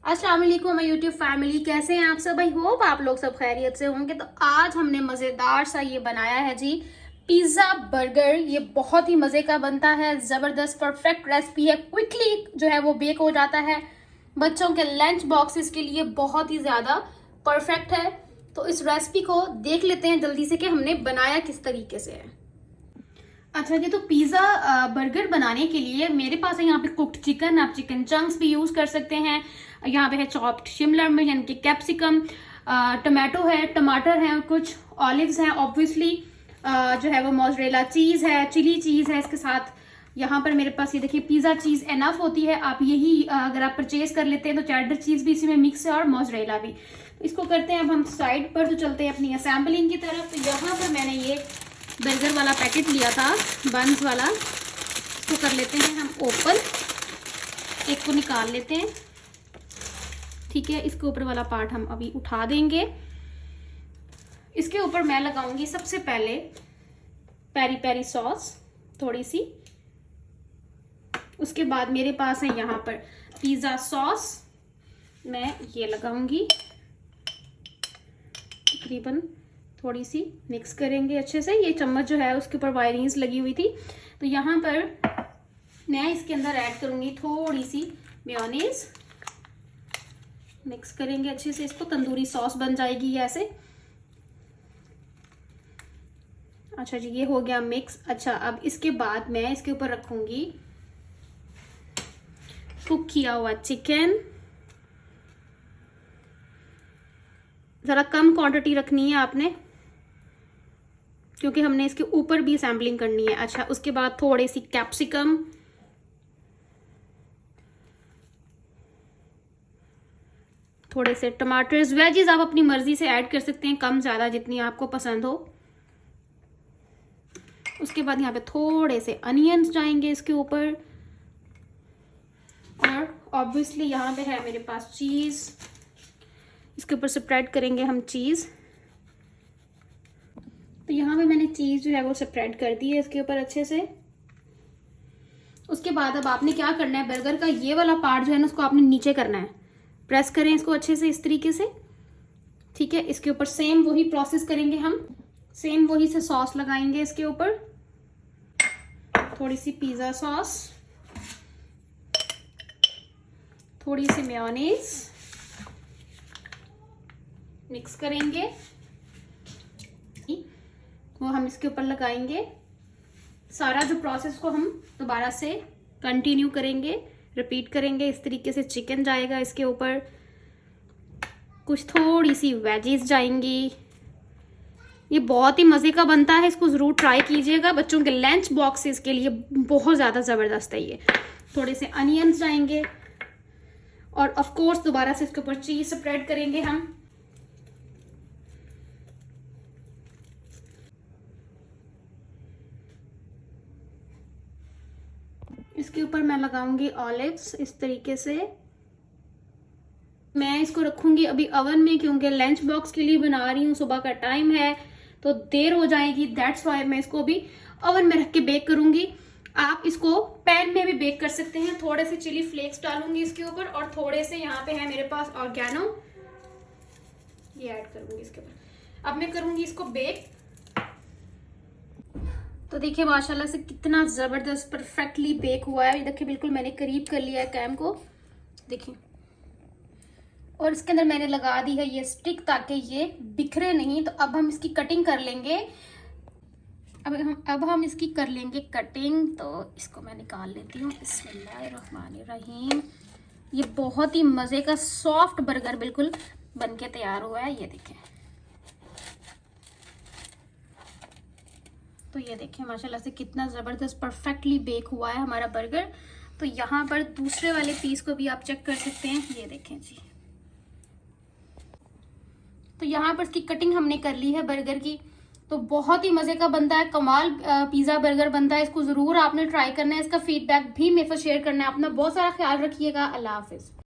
अस्सलाम वालेकुम my YouTube family, कैसे हैं आप सब? आई होप आप लोग सब खैरियत से होंगे। तो आज हमने मज़ेदार सा ये बनाया है जी, पिज़्ज़ा बर्गर। ये बहुत ही मज़े का बनता है, ज़बरदस्त परफेक्ट रेसिपी है, क्विकली जो है वो बेक हो जाता है। बच्चों के लंच बॉक्सेस के लिए बहुत ही ज़्यादा परफेक्ट है। तो इस रेसिपी को देख लेते हैं जल्दी से कि हमने बनाया किस तरीके से है। अच्छा जी, तो पिज़्ज़ा बर्गर बनाने के लिए मेरे पास है यहाँ पे कुक्ड चिकन। आप चिकन चंक्स भी यूज़ कर सकते हैं। यहाँ पे है चॉप्ड शिमला मिर्च यानी कि कैप्सिकम, टमाटो है, टमाटर है, कुछ ऑलिव्स हैं, ऑब्वियसली जो है वो मोज़रेला चीज़ है, चिली चीज़ है इसके साथ। यहाँ पर मेरे पास ये देखिए पिज़्ज़ा चीज़ एनफ होती है। आप यही अगर आप परचेज कर लेते हैं तो चेडर चीज़ भी इसी में मिक्स है और मोज़रेला भी। इसको करते हैं अब हम साइड पर, तो चलते हैं अपनी असेंबलिंग की तरफ। तो यहाँ पर मैंने ये बर्गर वाला पैकेट लिया था, बंस वाला। इसको कर लेते हैं हम ओपन, एक को निकाल लेते हैं। ठीक है, इसके ऊपर वाला पार्ट हम अभी उठा देंगे। इसके ऊपर मैं लगाऊंगी सबसे पहले पेरी पेरी सॉस थोड़ी सी। उसके बाद मेरे पास है यहाँ पर पिज़्ज़ा सॉस, मैं ये लगाऊंगी तकरीबन थोड़ी सी। मिक्स करेंगे अच्छे से। ये चम्मच जो है उसके ऊपर वायरिंग्स लगी हुई थी, तो यहाँ पर मैं इसके अंदर ऐड करूंगी थोड़ी सी मेयोनीज। मिक्स करेंगे अच्छे से इसको, तंदूरी सॉस बन जाएगी ऐसे। अच्छा जी, ये हो गया मिक्स। अच्छा, अब इसके बाद मैं इसके ऊपर रखूंगी कुक किया हुआ चिकन। ज़रा कम क्वांटिटी रखनी है आपने, क्योंकि हमने इसके ऊपर भी सैम्पलिंग करनी है। अच्छा, उसके बाद थोड़ी सी कैप्सिकम, थोड़े से टमाटर्स। वेजीज आप अपनी मर्जी से ऐड कर सकते हैं, कम ज़्यादा जितनी आपको पसंद हो। उसके बाद यहाँ पे थोड़े से अनियंस जाएंगे इसके ऊपर, और ऑब्वियसली यहाँ पे है मेरे पास चीज़। इसके ऊपर स्प्रेड करेंगे हम चीज़। तो यहाँ पे मैंने चीज़ जो है वो स्प्रेड कर दी है इसके ऊपर अच्छे से। उसके बाद अब आपने क्या करना है, बर्गर का ये वाला पार्ट जो है ना उसको आपने नीचे करना है। प्रेस करें इसको अच्छे से इस तरीके से। ठीक है, इसके ऊपर सेम वही प्रोसेस करेंगे हम। सेम वही से सॉस लगाएंगे इसके ऊपर, थोड़ी सी पिज़्ज़ा सॉस, थोड़ी सी मेयोनीज। मिक्स करेंगे, वो हम इसके ऊपर लगाएंगे। सारा जो प्रोसेस को हम दोबारा से कंटिन्यू करेंगे, रिपीट करेंगे। इस तरीके से चिकन जाएगा इसके ऊपर, कुछ थोड़ी सी वेजीज जाएंगी। ये बहुत ही मज़े का बनता है, इसको ज़रूर ट्राई कीजिएगा। बच्चों के लंच बॉक्सेस के लिए बहुत ज़्यादा ज़बरदस्त है ये। थोड़े से अनियंस जाएंगे, और ऑफ कोर्स दोबारा से इसके ऊपर चीज़ स्प्रेड करेंगे हम। इसके ऊपर मैं लगाऊंगी ऑलिव्स इस तरीके से। मैं इसको रखूंगी अभी ओवन में, क्योंकि लंच बॉक्स के लिए बना रही हूँ, सुबह का टाइम है तो देर हो जाएगी। दैट्स वाई मैं इसको अभी ओवन में रख के बेक करूंगी। आप इसको पैन में भी बेक कर सकते हैं। थोड़े से चिली फ्लेक्स डालूंगी इसके ऊपर, और थोड़े से यहाँ पे है मेरे पास ऑर्गेनो, ये ऐड करूंगी इसके ऊपर। अब मैं करूंगी इसको बेक। तो देखिए माशाल्लाह से कितना ज़बरदस्त परफेक्टली बेक हुआ है। ये देखिए बिल्कुल मैंने करीब कर लिया है कैम को, देखिए। और इसके अंदर मैंने लगा दी है ये स्टिक, ताकि ये बिखरे नहीं। तो अब हम इसकी कटिंग कर लेंगे। अब हम इसकी कर लेंगे कटिंग। तो इसको मैं निकाल लेती हूँ। बिस्मिल्लाहिर्रहमानिर्रहीम। ये बहुत ही मज़े का सॉफ्ट बर्गर बिल्कुल बन के तैयार हुआ है, ये देखें। तो ये देखिए माशाल्लाह से कितना ज़बरदस्त परफेक्टली बेक हुआ है हमारा बर्गर। तो यहाँ पर दूसरे वाले पीस को भी आप चेक कर सकते हैं, ये देखें जी। तो यहाँ पर इसकी कटिंग हमने कर ली है बर्गर की। तो बहुत ही मज़े का बनता है, कमाल पिज़्ज़ा बर्गर बनता है। इसको ज़रूर आपने ट्राई करना है। इसका फीडबैक भी मेरे साथ शेयर करना है। अपना बहुत सारा ख्याल रखिएगा। अल्लाह हाफिज़।